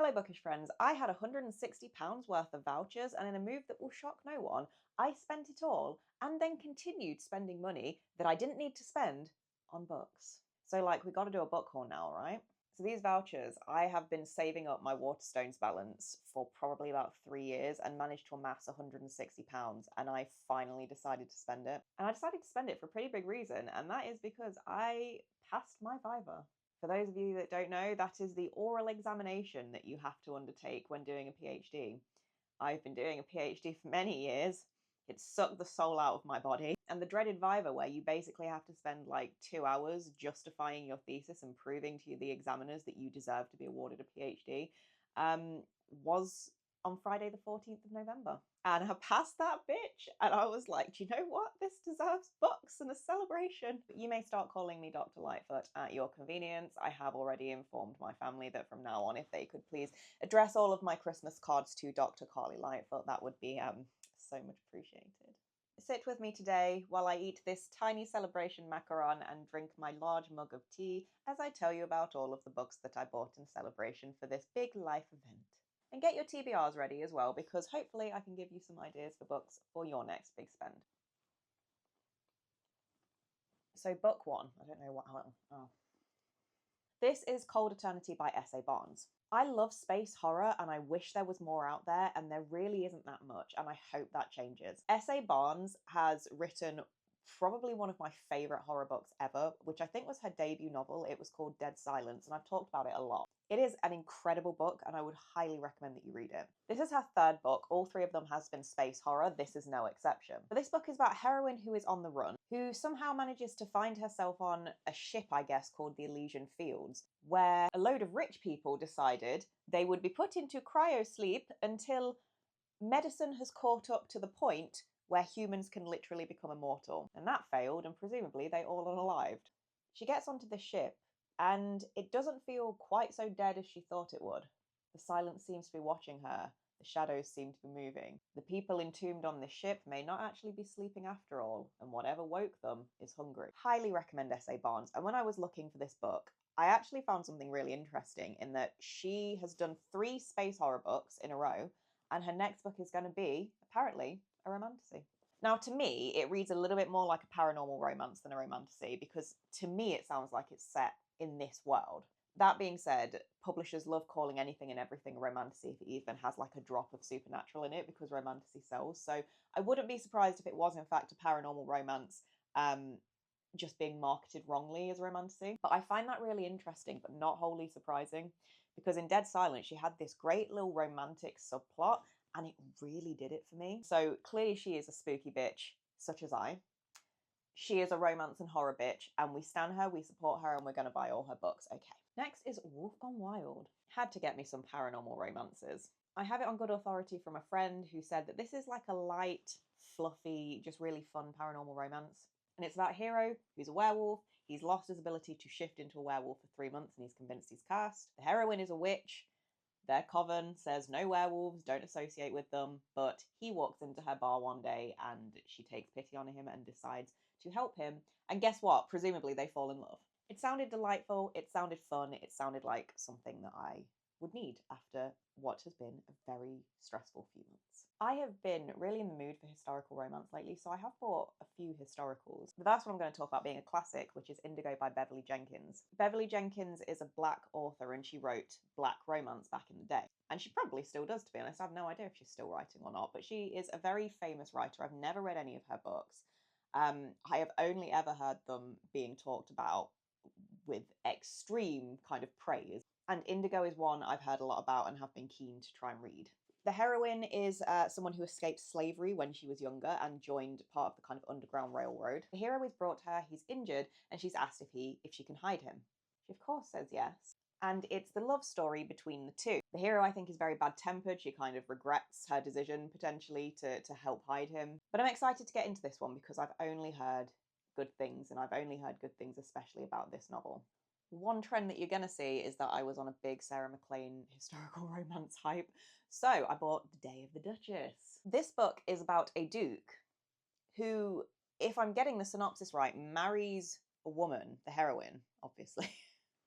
Hello bookish friends, I had £160 worth of vouchers, and in a move that will shock no one, I spent it all and then continued spending money that I didn't need to spend on books. So like, we got to do a book haul now, right? So these vouchers, I have been saving up my Waterstones balance for probably about 3 years and managed to amass £160, and I finally decided to spend it. And I decided to spend it for a pretty big reason, and that is because I passed my Viva. For those of you that don't know, that is the oral examination that you have to undertake when doing a PhD. I've been doing a PhD for many years. It sucked the soul out of my body. And the dreaded Viva, where you basically have to spend like 2 hours justifying your thesis and proving to the examiners that you deserve to be awarded a PhD, was on Friday the 14th of November. And I passed that bitch, and I was like, do you know what? This deserves books and a celebration. You may start calling me Dr. Lightfoot at your convenience. I have already informed my family that from now on, if they could please address all of my Christmas cards to Dr. Carly Lightfoot, that would be so much appreciated. Sit with me today while I eat this tiny celebration macaron and drink my large mug of tea as I tell you about all of the books that I bought in celebration for this big life event. And get your TBRs ready as well, because hopefully I can give you some ideas for books for your next big spend. So book one, I don't know what, oh. This is Cold Eternity by S.A. Barnes. I love space horror and I wish there was more out there, and there really isn't that much, and I hope that changes. S.A. Barnes has written probably one of my favourite horror books ever, which I think was her debut novel. It was called Dead Silence, and I've talked about it a lot. It is an incredible book, and I would highly recommend that you read it. This is her third book. All three of them has been space horror. This is no exception. But this book is about a heroine who is on the run, who somehow manages to find herself on a ship, I guess, called the Elysian Fields, where a load of rich people decided they would be put into cryosleep until medicine has caught up to the point where humans can literally become immortal. And that failed, and presumably they all unalived. She gets onto the ship, and it doesn't feel quite so dead as she thought it would. The silence seems to be watching her. The shadows seem to be moving. The people entombed on this ship may not actually be sleeping after all, and whatever woke them is hungry. Highly recommend S.A. Barnes. And when I was looking for this book, I actually found something really interesting in that she has done 3 space horror books in a row, and her next book is going to be, apparently, a romantasy. Now, to me, it reads a little bit more like a paranormal romance than a romantasy, because to me it sounds like it's set in this world. That being said, publishers love calling anything and everything a romantasy if it even has like a drop of supernatural in it, because romantasy sells. So I wouldn't be surprised if it was in fact a paranormal romance, just being marketed wrongly as a romantasy. But I find that really interesting, but not wholly surprising, because in Dead Silence she had this great little romantic subplot, and it really did it for me. So clearly she is a spooky bitch, such as I. She is a romance and horror bitch, and we stan her, we support her, and we're going to buy all her books. Okay. Next is Wolf Gone Wild. Had to get me some paranormal romances. I have it on good authority from a friend who said that this is like a light, fluffy, just really fun paranormal romance. And it's about a hero who's a werewolf. He's lost his ability to shift into a werewolf for 3 months, and he's convinced he's cursed. The heroine is a witch. Their coven says no werewolves, don't associate with them, but he walks into her bar one day and she takes pity on him and decides to help him. And guess what? Presumably they fall in love. It sounded delightful, it sounded fun, it sounded like something that I would need after what has been a very stressful few months. I have been really in the mood for historical romance lately, so I have bought a few historicals. The first one I'm going to talk about being a classic, which is Indigo by Beverly Jenkins. Beverly Jenkins is a Black author, and she wrote Black romance back in the day. And she probably still does, to be honest. I have no idea if she's still writing or not, but she is a very famous writer. I've never read any of her books. I have only ever heard them being talked about with extreme kind of praise. And Indigo is one I've heard a lot about and have been keen to try and read. The heroine is someone who escaped slavery when she was younger and joined part of the kind of Underground Railroad. The hero is brought to her, he's injured, and she's asked if she can hide him. She of course says yes. And it's the love story between the two. The hero, I think, is very bad-tempered. She kind of regrets her decision, potentially, to help hide him. But I'm excited to get into this one because I've only heard good things, and I've only heard good things especially about this novel. One trend that you're going to see is that I was on a big Sarah MacLean historical romance hype, so I bought The Day of the Duchess. This book is about a duke who, if I'm getting the synopsis right, marries a woman, the heroine, obviously,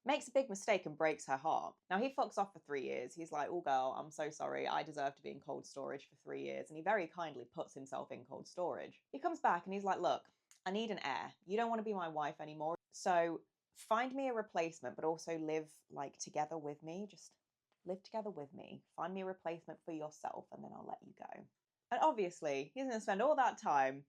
makes a big mistake and breaks her heart. Now, he fucks off for 3 years. He's like, oh, girl, I'm so sorry. I deserve to be in cold storage for 3 years. And he very kindly puts himself in cold storage. He comes back and he's like, look, I need an heir. You don't want to be my wife anymore. So find me a replacement, but also live like together with me. Just live together with me. Find me a replacement for yourself, and then I'll let you go. And obviously, he's going to spend all that time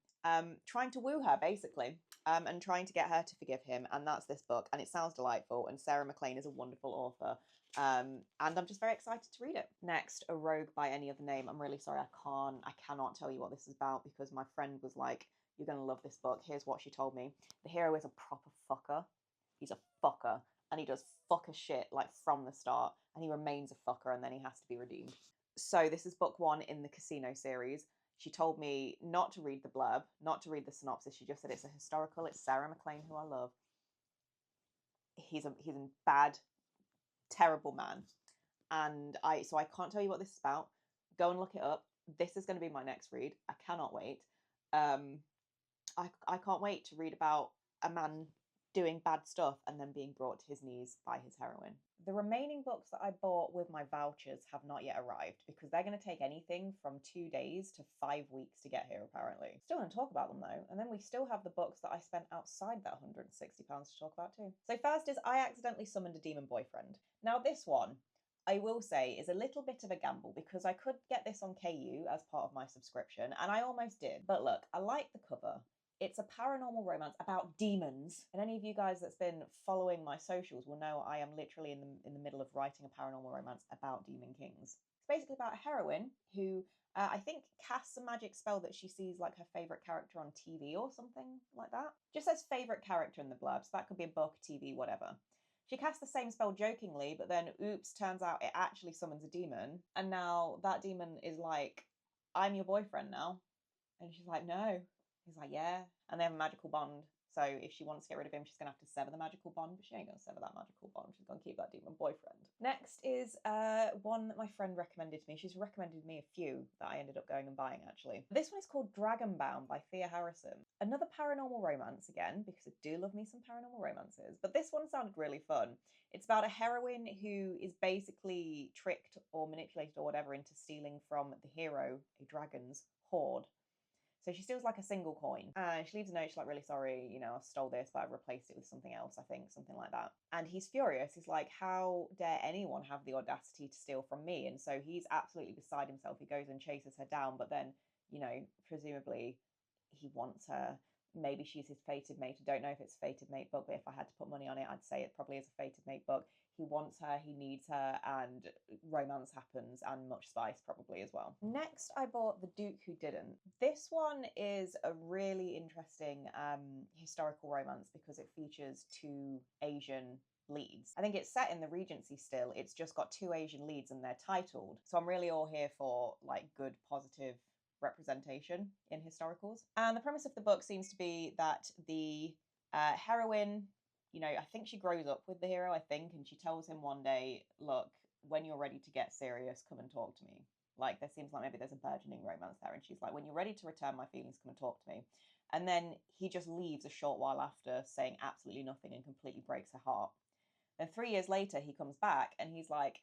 trying to woo her, basically, and trying to get her to forgive him. And that's this book, and it sounds delightful. And Sarah MacLean is a wonderful author, and I'm just very excited to read it. Next, A Rogue by Any Other Name. I'm really sorry, I cannot tell you what this is about, because my friend was like, you're going to love this book. Here's what she told me. The hero is a proper fucker. He's a fucker, and he does fucker shit like from the start, and he remains a fucker, and then he has to be redeemed. So this is book 1 in the Casino series. She told me not to read the blurb, not to read the synopsis. She just said it's a historical. It's Sarah MacLean, who I love. He's a bad, terrible man, and I can't tell you what this is about. Go and look it up. This is going to be my next read. I cannot wait. I can't wait to read about a man doing bad stuff and then being brought to his knees by his heroine. The remaining books that I bought with my vouchers have not yet arrived, because they're going to take anything from 2 days to 5 weeks to get here, apparently. Still going to talk about them though, and then we still have the books that I spent outside that £160 to talk about too. So first is I Accidentally Summoned a Demon Boyfriend. Now this one, I will say, is a little bit of a gamble, because I could get this on KU as part of my subscription, and I almost did. But look, I like the cover. It's a paranormal romance about demons. And any of you guys that's been following my socials will know I am literally in the middle of writing a paranormal romance about demon kings. It's basically about a heroine who I think casts a magic spell that she sees like her favourite character on TV or something like that. Just says favourite character in the blurb, so that could be a book, TV, whatever. She casts the same spell jokingly, but then oops, turns out it actually summons a demon. And now that demon is like, I'm your boyfriend now. And she's like, no. He's like, yeah. And they have a magical bond. So if she wants to get rid of him, she's going to have to sever the magical bond, but she ain't going to sever that magical bond. She's going to keep that demon boyfriend. Next is one that my friend recommended to me. She's recommended me a few that I ended up going and buying, actually. This one is called Dragonbound by Thea Harrison. Another paranormal romance again, because I do love me some paranormal romances. But this one sounded really fun. It's about a heroine who is basically tricked or manipulated or whatever into stealing from the hero, a dragon's hoard. So she steals like a single coin. She leaves a note, she's like, really sorry, you know, I stole this, but I've replaced it with something else, I think, something like that. And he's furious. He's like, how dare anyone have the audacity to steal from me? And so he's absolutely beside himself. He goes and chases her down, but then, you know, presumably he wants her. Maybe she's his fated mate. I don't know if it's a fated mate book, but if I had to put money on it, I'd say it probably is a fated mate book. He wants her, he needs her, and romance happens, and much spice probably as well. Next, I bought The Duke Who Didn't. This one is a really interesting historical romance because it features 2 Asian leads. I think it's set in the Regency still. It's just got 2 Asian leads and they're titled. So I'm really all here for like good, positive representation in historicals. And the premise of the book seems to be that the heroine, you know, I think she grows up with the hero, I think, and she tells him one day, look, when you're ready to get serious, come and talk to me. Like, there seems like maybe there's a burgeoning romance there. And she's like, when you're ready to return my feelings, come and talk to me. And then he just leaves a short while after, saying absolutely nothing, and completely breaks her heart. Then 3 years later, he comes back and he's like,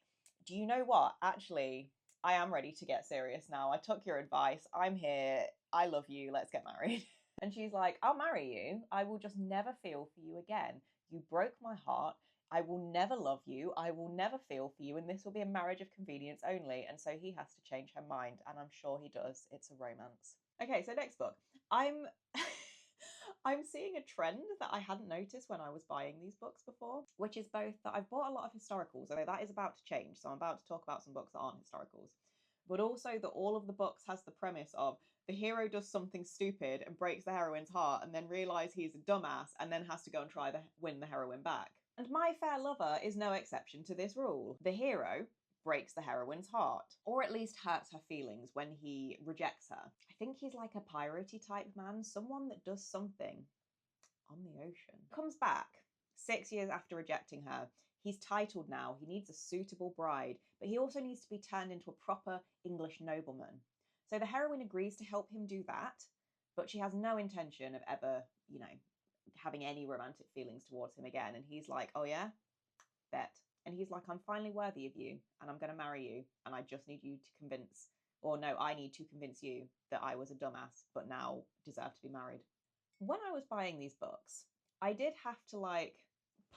do you know what? Actually, I am ready to get serious now. I took your advice. I'm here. I love you. Let's get married. And she's like, I'll marry you. I will just never feel for you again. You broke my heart. I will never love you. I will never feel for you. And this will be a marriage of convenience only. And so he has to change her mind. And I'm sure he does. It's a romance. Okay, so next book. I'm seeing a trend that I hadn't noticed when I was buying these books before, which is both that I've bought a lot of historicals, although that is about to change. So I'm about to talk about some books that aren't historicals. But also that all of the books has the premise of the hero does something stupid and breaks the heroine's heart and then realises he's a dumbass and then has to go and try to win the heroine back. And My Fair Lover is no exception to this rule. The hero breaks the heroine's heart, or at least hurts her feelings when he rejects her. I think he's like a piratey type man, someone that does something on the ocean. Comes back 6 years after rejecting her. He's titled now, he needs a suitable bride, but he also needs to be turned into a proper English nobleman. So the heroine agrees to help him do that, but she has no intention of ever, you know, having any romantic feelings towards him again. And he's like, oh yeah? bet. And he's like, I'm finally worthy of you and I'm going to marry you. And I just need you to convince, or no, I need to convince you that I was a dumbass, but now deserve to be married. When I was buying these books, I did have to like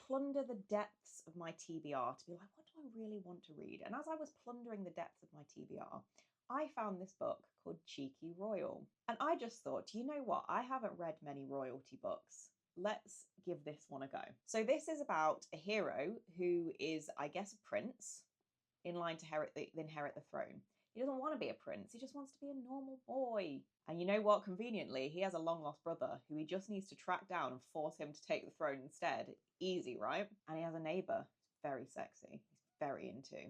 plunder the depths of my TBR to be like, what do I really want to read? And as I was plundering the depths of my TBR, I found this book called Cheeky Royal. And I just thought, you know what? I haven't read many royalty books. Let's give this one a go. So this is about a hero who is, I guess, a prince in line to inherit the throne. He doesn't want to be a prince. He just wants to be a normal boy. And you know what? Conveniently, he has a long-lost brother who he just needs to track down and force him to take the throne instead. Easy, right? And he has a neighbour who's very sexy. He's very into.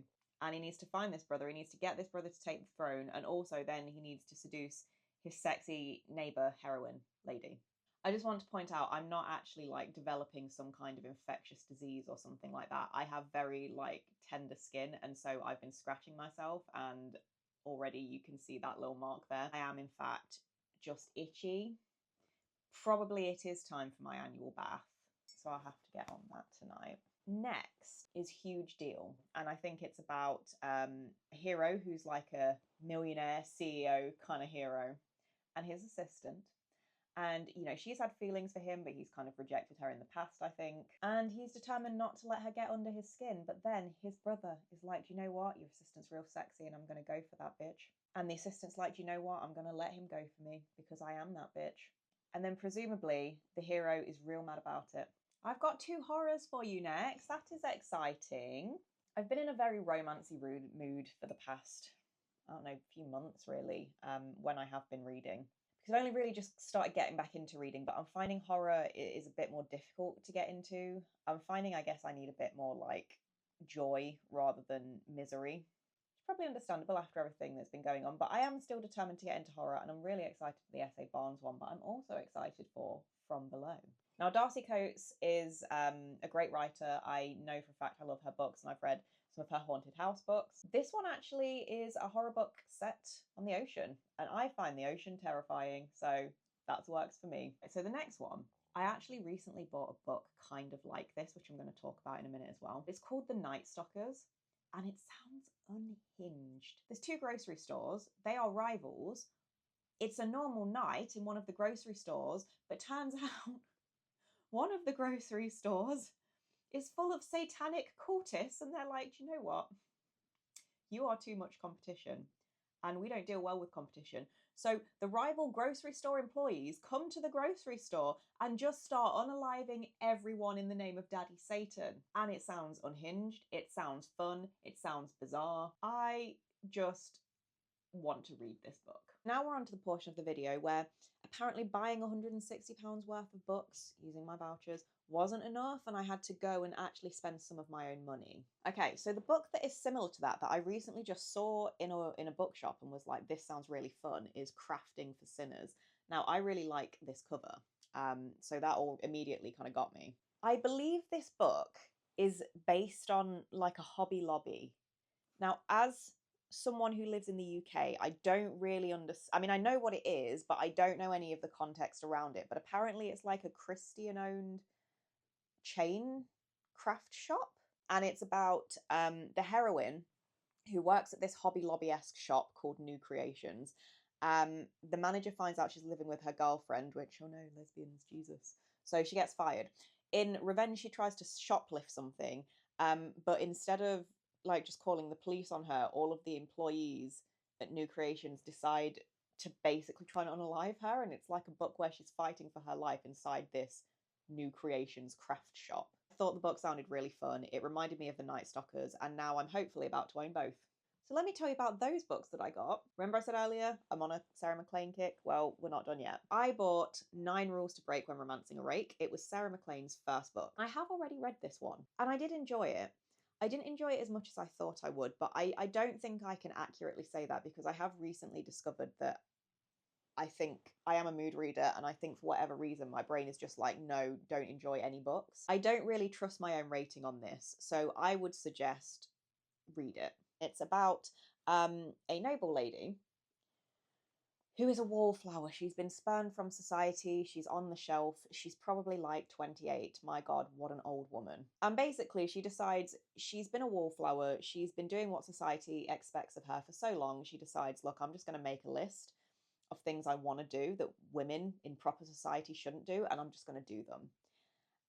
And he needs to find this brother. He needs to get this brother to take the throne. And also then he needs to seduce his sexy neighbour heroine lady. I just want to point out, I'm not actually like developing some kind of infectious disease or something like that. I have very like tender skin, and so I've been scratching myself, and already you can see that little mark there. I am in fact just itchy. Probably it is time for my annual bath, so I'll have to get on that tonight. Next is Huge Deal, and I think it's about a hero who's like a millionaire CEO kind of hero, and his assistant. And, you know, she's had feelings for him, but he's kind of rejected her in the past, I think. And he's determined not to let her get under his skin. But then his brother is like, you know what? Your assistant's real sexy and I'm going to go for that bitch. And the assistant's like, you know what? I'm going to let him go for me because I am that bitch. And then presumably the hero is real mad about it. I've got 2 horrors for you next. That is exciting. I've been in a very romancy mood for the past, I don't know, few months really, when I have been reading. Because I've only really just started getting back into reading, but I'm finding horror is a bit more difficult to get into. I'm finding, I guess, I need a bit more like joy rather than misery. It's probably understandable after everything that's been going on, but I am still determined to get into horror, and I'm really excited for the S.A. Barnes one, but I'm also excited for From Below. Now, Darcy Coates is a great writer. I know for a fact I love her books, and I've read some of her haunted house books. This one actually is a horror book set on the ocean, and I find the ocean terrifying, so that works for me. So the next one, I actually recently bought a book kind of like this, which I'm going to talk about in a minute as well. It's called The Night Stalkers, and it sounds unhinged. There's 2 grocery stores. They are rivals. It's a normal night in one of the grocery stores, but turns out one of the grocery stores is full of satanic cultists, and they're like, you know what? You are too much competition, and we don't deal well with competition. So the rival grocery store employees come to the grocery store and just start unaliving everyone in the name of Daddy Satan. And it sounds unhinged, it sounds fun, it sounds bizarre. I just want to read this book. Now we're on to the portion of the video where apparently buying £160 worth of books using my vouchers wasn't enough, and I had to go and actually spend some of my own money. Okay, so the book that is similar to that I recently just saw in a bookshop and was like, this sounds really fun, is Crafting for Sinners. Now, I really like this cover, so that all immediately kind of got me. I believe this book is based on like a Hobby Lobby. Now, as someone who lives in the UK, I don't really understand. I mean, I know what it is, but I don't know any of the context around it. But apparently it's like a Christian-owned chain craft shop. And it's about the heroine who works at this Hobby Lobby-esque shop called New Creations. The manager finds out she's living with her girlfriend, which, oh no, lesbians, Jesus. So she gets fired. In revenge, she tries to shoplift something, but instead of like just calling the police on her, all of the employees at New Creations decide to basically try and unalive her, and it's like a book where she's fighting for her life inside this New Creations craft shop. I thought the book sounded really fun. It reminded me of The Night Stalkers, and now I'm hopefully about to own both. So let me tell you about those books that I got. Remember I said earlier, I'm on a Sarah MacLean kick? Well, we're not done yet. I bought 9 Rules to Break When Romancing a Rake. It was Sarah MacLean's first book. I have already read this one, and I did enjoy it. I didn't enjoy it as much as I thought I would, but I don't think I can accurately say that because I have recently discovered that I think I am a mood reader, and I think for whatever reason my brain is just like, no, don't enjoy any books. I don't really trust my own rating on this, so I would suggest read it. It's about a noble lady who is a wallflower. She's been spurned from society. She's on the shelf. She's probably like 28. My God, what an old woman. And basically, she decides she's been a wallflower. She's been doing what society expects of her for so long. She decides, look, I'm just going to make a list of things I want to do that women in proper society shouldn't do, and I'm just going to do them.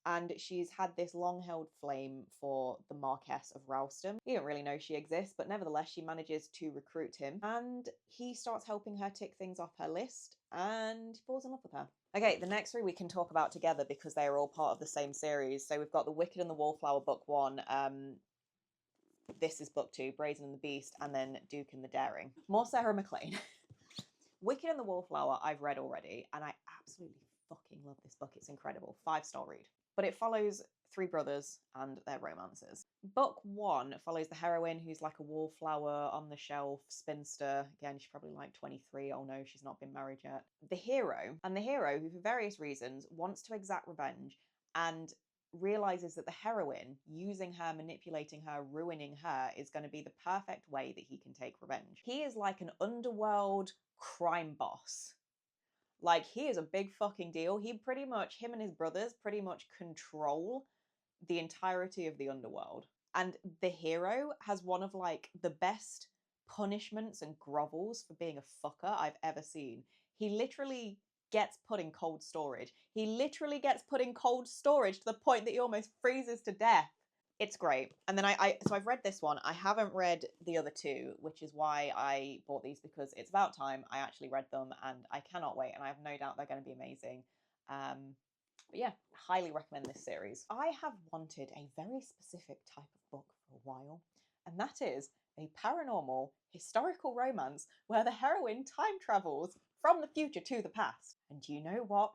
And she's had this long-held flame for the Marquess of Ralston. He don't really know she exists, but nevertheless, she manages to recruit him, and he starts helping her tick things off her list, and falls in love with her. Okay, the next three we can talk about together because they are all part of the same series. So we've got The Wicked and the Wallflower, book 1. This is book 2, Brazen and the Beast, and then Duke and the Daring. More Sarah MacLean. Wicked and the Wallflower I've read already, and I absolutely fucking love this book. It's incredible. 5-star read. But it follows 3 brothers and their romances. Book 1 follows the heroine, who's like a wallflower on the shelf, spinster. Again, she's probably like 23. Oh no, she's not been married yet. The hero, who for various reasons wants to exact revenge and realizes that the heroine, using her, manipulating her, ruining her, is going to be the perfect way that he can take revenge. He is like an underworld crime boss. Like, he is a big fucking deal. Him and his brothers pretty much control the entirety of the underworld. And the hero has one of like the best punishments and grovels for being a fucker I've ever seen. He literally gets put in cold storage. He literally gets put in cold storage to the point that he almost freezes to death. It's great. And then so I've read this one. I haven't read the other 2, which is why I bought these, because it's about time I actually read them, and I cannot wait, and I have no doubt they're going to be amazing. But yeah, highly recommend this series. I have wanted a very specific type of book for a while, and that is a paranormal historical romance where the heroine time travels from the future to the past. And you know what?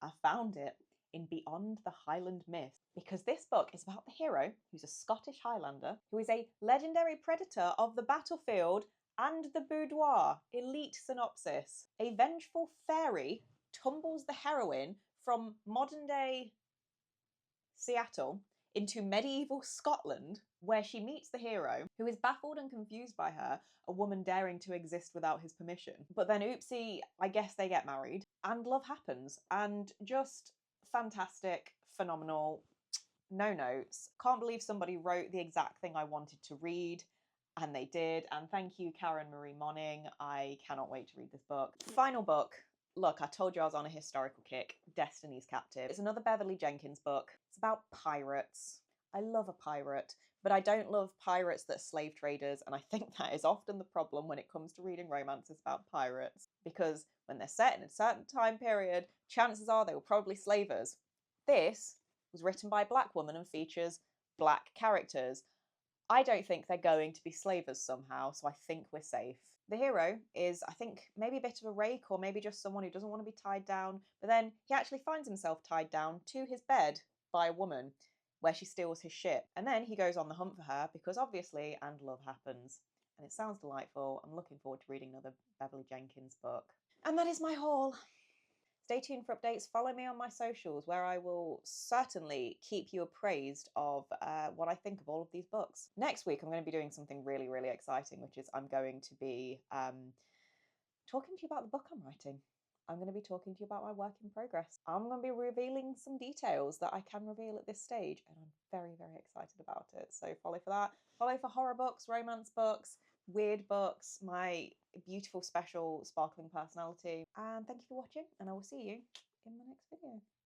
I found it in Beyond the Highland Myth, because this book is about the hero, who's a Scottish Highlander, who is a legendary predator of the battlefield and the boudoir. Elite synopsis. A vengeful fairy tumbles the heroine from modern-day Seattle into medieval Scotland, where she meets the hero, who is baffled and confused by her, a woman daring to exist without his permission. But then, oopsie, I guess they get married, and love happens. And just fantastic, phenomenal, no notes. Can't believe somebody wrote the exact thing I wanted to read, and they did. And thank you, Karen Marie Monning. I cannot wait to read this book. Final book. Look, I told you I was on a historical kick. Destiny's Captive. It's another Beverly Jenkins book. It's about pirates. I love a pirate, but I don't love pirates that are slave traders, and I think that is often the problem when it comes to reading romances about pirates, because when they're set in a certain time period, chances are they were probably slavers. This was written by a black woman and features black characters. I don't think they're going to be slavers somehow, so I think we're safe. The hero is, I think, maybe a bit of a rake, or maybe just someone who doesn't want to be tied down, but then he actually finds himself tied down to his bed by a woman, where she steals his ship. And then he goes on the hunt for her, because obviously, and love happens. And it sounds delightful. I'm looking forward to reading another Beverly Jenkins book. And that is my haul. Stay tuned for updates. Follow me on my socials, where I will certainly keep you appraised of what I think of all of these books. Next week, I'm going to be doing something really, really exciting, which is I'm going to be talking to you about the book I'm writing. I'm going to be talking to you about my work in progress. I'm going to be revealing some details that I can reveal at this stage, and I'm very, very excited about it. So follow for that. Follow for horror books, romance books, weird books, my beautiful, special, sparkling personality. And thank you for watching, and I will see you in the next video.